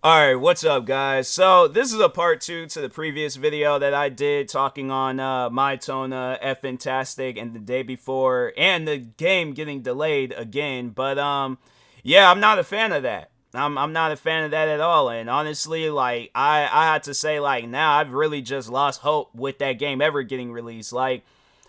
Alright, what's up guys? So this is a part 2 to the previous video that I did talking on Mytona, F-Fantastic, and the day before, and the game getting delayed again, but yeah, I'm not a fan of that. I'm not a fan of that at all, and honestly, like, I had to say, like, now I've really just lost hope with that game ever getting released, like,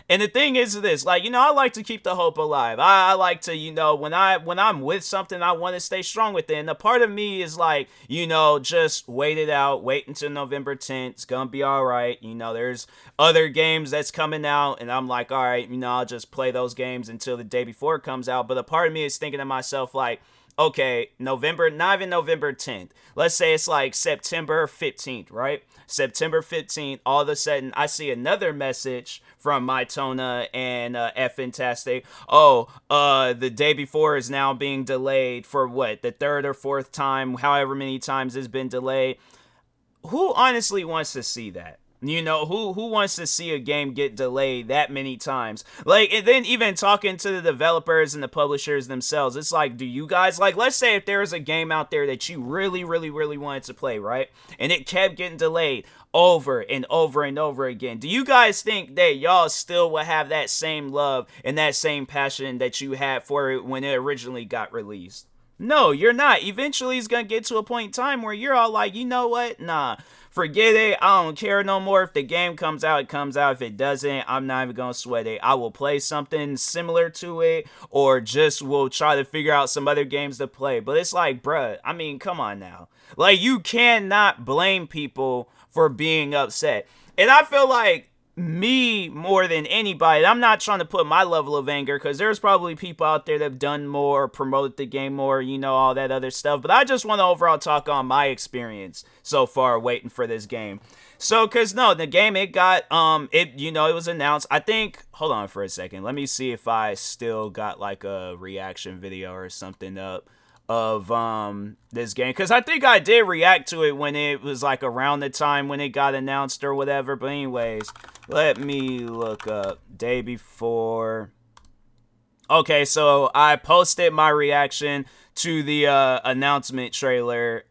and the thing is this, like, I like to keep the hope alive. I like to, when I'm with something, I want to stay strong with it. And a part of me is like, just wait it out, wait until November 10th. It's gonna be all right. There's other games that's coming out, and I'm like, all right, I'll just play those games until the day before it comes out. But a part of me is thinking to myself, like, okay, November, not even November 10th. Let's say it's like September 15th, right? September 15th, all of a sudden, I see another message from Mytona and F-Fantastic. Oh, the day before is now being delayed for what? The third or fourth time, however many times it's been delayed. Who honestly wants to see that? Who wants to see a game get delayed that many times? Like, and then even talking to the developers and the publishers themselves, it's like, do you guys, like, let's say if there was a game out there that you really, really, really wanted to play, right? And it kept getting delayed over and over and over again. Do you guys think that y'all still will have that same love and that same passion that you had for it when it originally got released? No, you're not. Eventually, it's going to get to a point in time where you're all like, you know what? Nah, forget it. I don't care no more. If the game comes out, it comes out. If it doesn't, I'm not even going to sweat it. I will play something similar to it, or just will try to figure out some other games to play. But it's like, bruh, I mean, come on now. Like, you cannot blame people for being upset. And I feel like me more than anybody, I'm not trying to put my level of anger, because there's probably people out there that have done more, promoted the game more, all that other stuff, but I just want to overall talk on my experience so far waiting for this game. So, because no, the game, it got it was announced. I think, hold on for a second, let me see if I still got like a reaction video or something up of this game, because I think I did react to it when it was like around the time when it got announced or whatever. But anyways, let me look up day before. Okay, so I posted my reaction to the announcement trailer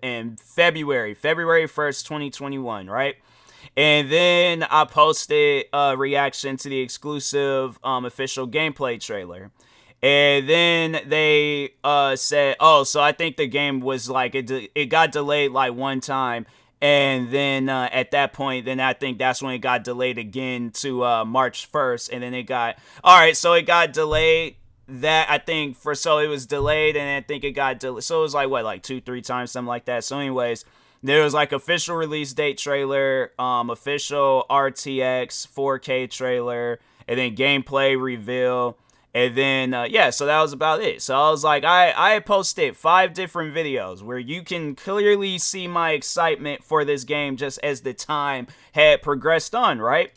in February 1st, 2021, right? And then I posted a reaction to the exclusive official gameplay trailer. And then they said, oh, so I think the game was like, it got delayed like one time. And then at that point, then I think that's when it got delayed again to March 1st. And then it got, all right, so it got delayed that, I think, so it was delayed, and I think it got delayed. So it was like, what, like 2-3 times, something like that. So anyways, there was like official release date trailer, official RTX 4K trailer, and then gameplay reveal. And then, yeah, so that was about it. So I was like, I posted 5 different videos where you can clearly see my excitement for this game just as the time had progressed on, right?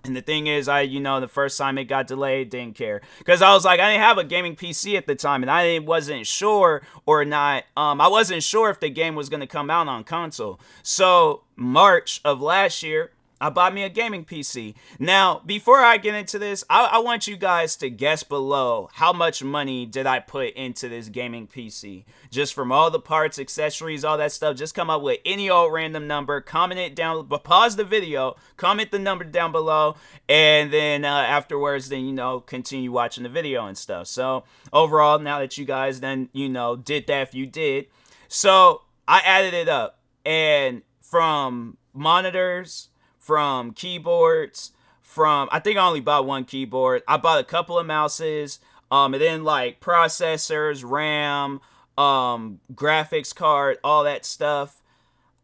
And the thing is, the first time it got delayed, didn't care. Because I was like, I didn't have a gaming PC at the time, and I wasn't sure or not. I wasn't sure if the game was going to come out on console. So, March of last year, I bought me a gaming PC. Now, before I get into this, I want you guys to guess below how much money did I put into this gaming PC. Just from all the parts, accessories, all that stuff. Just come up with any old random number. Comment it down, but pause the video. Comment the number down below. And then afterwards, then, continue watching the video and stuff. So, overall, now that you guys then, did that if you did. So, I added it up. And from monitors, from keyboards, I think I only bought one keyboard. I bought a couple of mouses, and then like processors, RAM, graphics card, all that stuff.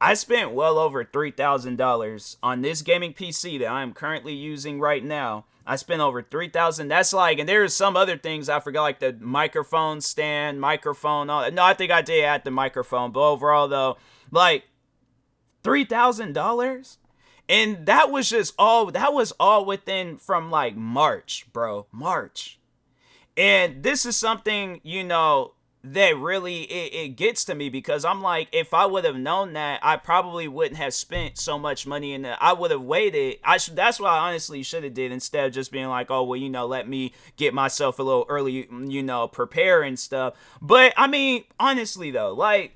I spent well over $3,000 on this gaming PC that I am currently using right now. I spent over $3,000. That's like, and there's some other things I forgot, like the microphone stand, microphone, all that. No, I think I did add the microphone, but overall though, like $3,000. And that was all within from like March, bro. March. And this is something, that really, it gets to me, because I'm like, if I would have known that, I probably wouldn't have spent so much money in it. I would have waited. That's what I honestly should have did, instead of just being like, oh, well, let me get myself a little early, prepare and stuff. But I mean, honestly though, like,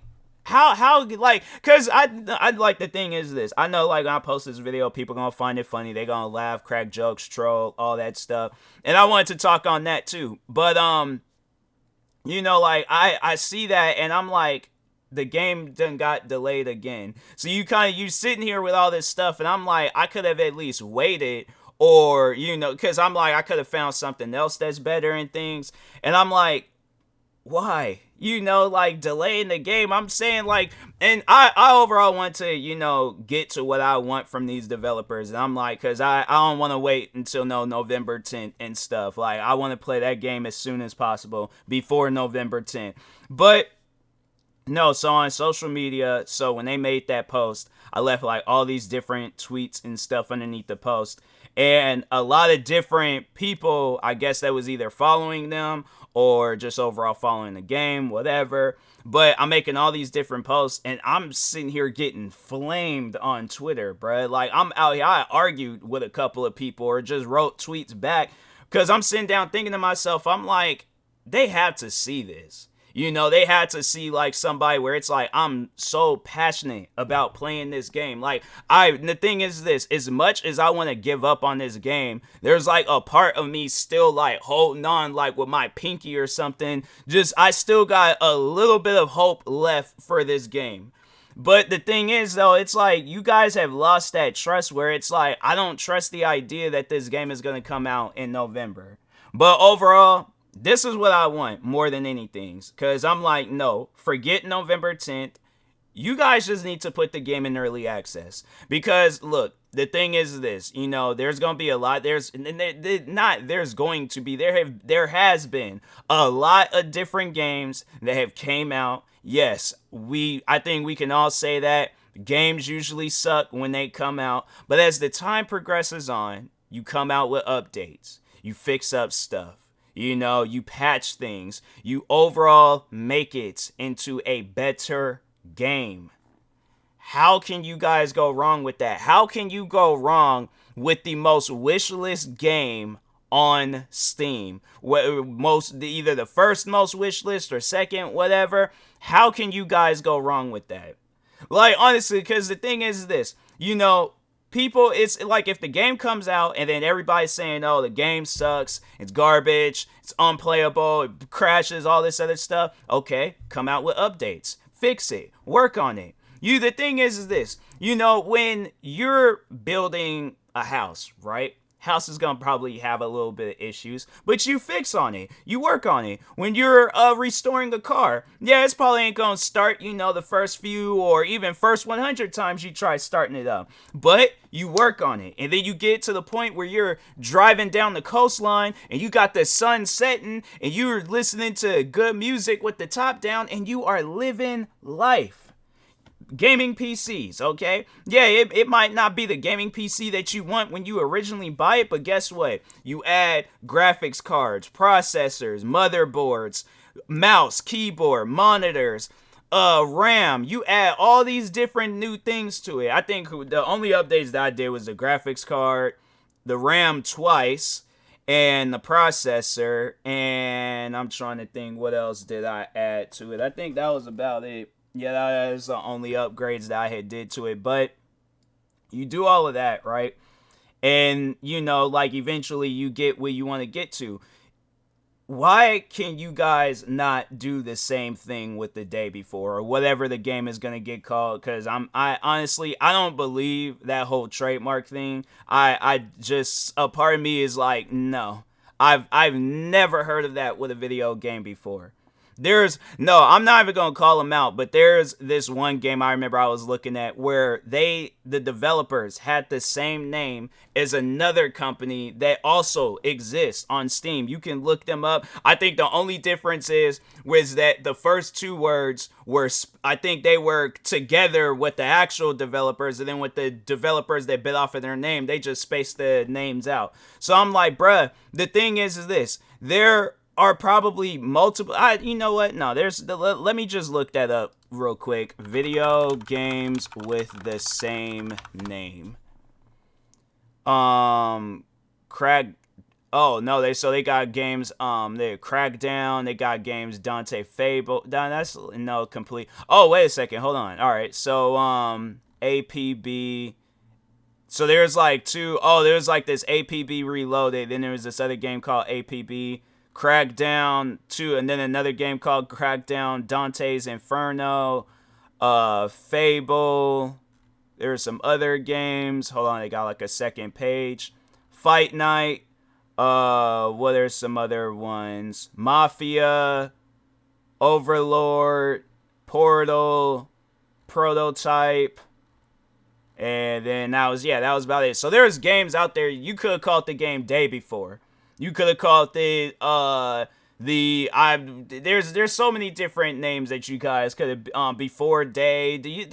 How like, cause I like, the thing is this. I know, like, when I post this video, people gonna find it funny. They gonna laugh, crack jokes, troll, all that stuff. And I wanted to talk on that too. But you know, like, I see that and I'm like, the game done got delayed again. So you sitting here with all this stuff, and I'm like, I could have at least waited, or, you know, because I'm like, I could have found something else that's better and things. And I'm like, why? You know, like, delaying the game. I'm saying, like, and I overall want to, you know, get to what I want from these developers. And I'm like, because I don't want to wait until November 10th and stuff. Like, I want to play that game as soon as possible before November 10th. But no, so on social media, so when they made that post, I left like all these different tweets and stuff underneath the post. And a lot of different people, I guess, that was either following them or just overall following the game, whatever. But I'm making all these different posts, and I'm sitting here getting flamed on Twitter, bruh. Like, I'm out here, I argued with a couple of people or just wrote tweets back, because I'm sitting down thinking to myself, I'm like, they have to see this. You know, they had to see, like, somebody where it's like, I'm so passionate about playing this game. Like, the thing is this, as much as I want to give up on this game, there's like a part of me still like holding on, like with my pinky or something. Just, I still got a little bit of hope left for this game. But the thing is, though, it's like, you guys have lost that trust where it's like, I don't trust the idea that this game is going to come out in November. But overall, this is what I want more than anything, because I'm like, no, forget November 10th. You guys just need to put the game in early access. Because, look, the thing is this, you know, there's going to be a lot, there has been a lot of different games that have came out. Yes, I think we can all say that games usually suck when they come out, but as the time progresses on, you come out with updates, you fix up stuff. You know, you patch things. You overall make it into a better game. How can you guys go wrong with that? How can you go wrong with the most wishlist game on Steam? Either the first most wishlist or second, whatever. How can you guys go wrong with that? Like, honestly, because the thing is this, you know, people, it's like, if the game comes out and then everybody's saying, oh, the game sucks, it's garbage, it's unplayable, it crashes, all this other stuff, okay, come out with updates, fix it, work on it. The thing is this, you know, when you're building a house, right? House is gonna probably have a little bit of issues, but you fix on it, you work on it. When you're restoring a car, yeah, it's probably ain't gonna start, you know, the first few or even first 100 times you try starting it up, but you work on it, and then you get to the point where you're driving down the coastline and you got the sun setting and you're listening to good music with the top down and you are living life. Gaming PCs, okay? Yeah, it might not be the gaming PC that you want when you originally buy it, but guess what? You add graphics cards, processors, motherboards, mouse, keyboard, monitors, RAM. You add all these different new things to it. I think the only updates that I did was the graphics card, the RAM twice, and the processor, and I'm trying to think what else did I add to it. I think that was about it. Yeah, that is the only upgrades that I had did to it. But you do all of that, right? And, you know, like, eventually you get where you want to get to. Why can you guys not do the same thing with the day before or whatever the game is going to get called? Because I honestly, I don't believe that whole trademark thing. I just, a part of me is like, no. I've never heard of that with a video game before. I'm not even going to call them out, but there's this one game I remember I was looking at where the developers had the same name as another company that also exists on Steam. You can look them up. I think the only difference was that the first two words were, I think they were together with the actual developers, and then with the developers that bit off of their name, they just spaced the names out. So I'm like, bruh, the thing is this, there are probably multiple, you know what, no, let me just look that up real quick. Video games with the same name. Crack, Oh no, they got games they Crackdown, they got games Dante Fable. That's no complete. Oh wait a second, hold on. All right, so APB. So there's like two oh there's like this APB Reloaded, then there was this other game called APB Crackdown 2, and then another game called Crackdown Dante's Inferno, Fable. There's some other games. Hold on, they got like a second page. Fight Night. What are some other ones? Mafia, Overlord, Portal, Prototype, and then that was about it. So there's games out there. You could have called the game Day Before. You could have called it there's so many different names that you guys could have before day.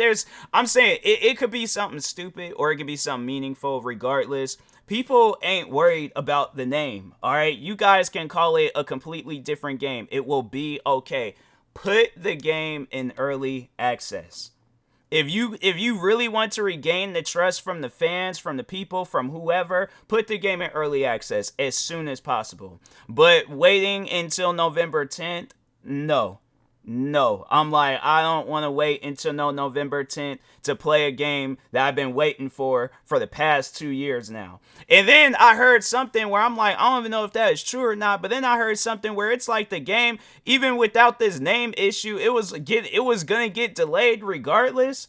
I'm saying it could be something stupid or it could be something meaningful. Regardless, people ain't worried about the name. All right, you guys can call it a completely different game. It will be okay. Put the game in early access. If you really want to regain the trust from the fans, from the people, from whoever, put the game in early access as soon as possible. But waiting until November 10th, no. No, I'm like, I don't want to wait until November 10th to play a game that I've been waiting for the past 2 years now. And then I heard something where I'm like, I don't even know if that is true or not. But then I heard something where it's like the game, even without this name issue, it was gonna get delayed regardless.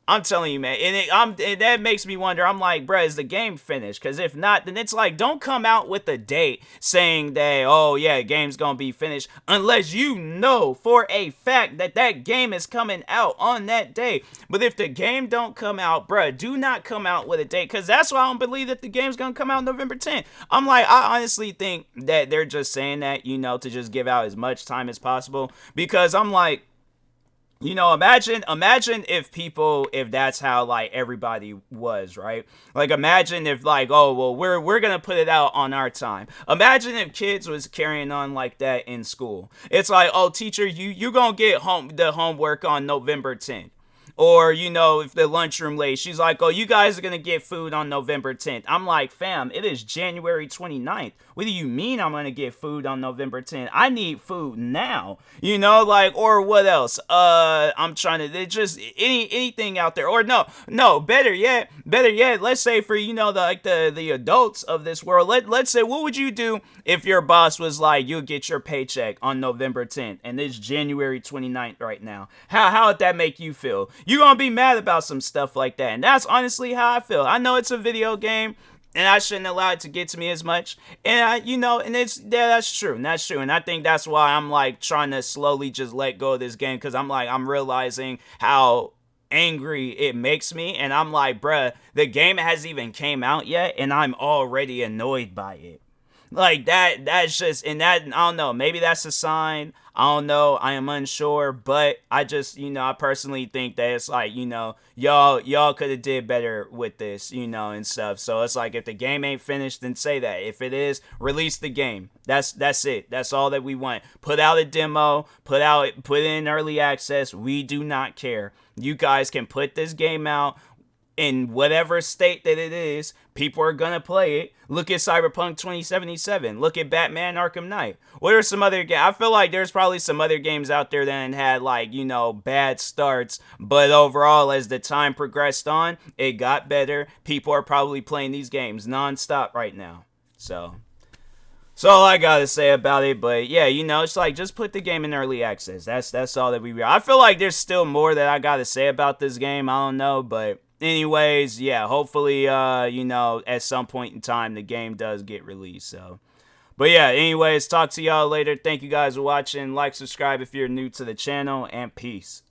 I'm telling you, man, and that makes me wonder. I'm like, bruh, is the game finished? Because if not, then it's like, don't come out with a date saying that, oh yeah, game's gonna be finished, unless you know for a fact that that game is coming out on that day. But if the game don't come out, bruh, do not come out with a date, because that's why I don't believe that the game's gonna come out November 10th. I'm like, I honestly think that they're just saying that, to just give out as much time as possible, because I'm like, imagine if that's how like everybody was, right? Like imagine if like, oh well, we're gonna put it out on our time. Imagine if kids was carrying on like that in school. It's like, oh teacher, you gonna get the homework on November 10th. Or, if the lunchroom lady, she's like, oh, you guys are going to get food on November 10th. I'm like, fam, it is January 29th. What do you mean I'm going to get food on November 10th? I need food now. Or what else? I'm trying to, just anything out there. Or no, better yet, let's say for, the adults of this world, let's say, what would you do if your boss was like, you'll get your paycheck on November 10th and it's January 29th right now? How would that make you feel? You're gonna be mad about some stuff like that. And that's honestly how I feel. I know it's a video game and I shouldn't allow it to get to me as much. And that's true. And that's true. And I think that's why I'm like trying to slowly just let go of this game, because I'm realizing how angry it makes me. And I'm like, bruh, the game hasn't even came out yet and I'm already annoyed by it. Like that's just, and that, I don't know, maybe that's a sign. I don't know, I am unsure, but I just, I personally think that it's like, y'all could have did better with this, and stuff. So it's like, if the game ain't finished, then say that. If it is, release the game. That's it. That's all that we want. Put out a demo, put it in early access. We do not care. You guys can put this game out in whatever state that it is. People are gonna play it. Look at Cyberpunk 2077. Look at Batman Arkham Knight. What are some other games? I feel like there's probably some other games out there that had like, bad starts, but overall, as the time progressed on, it got better. People are probably playing these games nonstop right now. So that's all I gotta say about it. But yeah, it's like, just put the game in early access. That's all that I feel like there's still more that I gotta say about this game. I don't know, but anyways, yeah, hopefully, at some point in time, the game does get released. So, but yeah, anyways, talk to y'all later. Thank you guys for watching. Like, subscribe if you're new to the channel, and peace.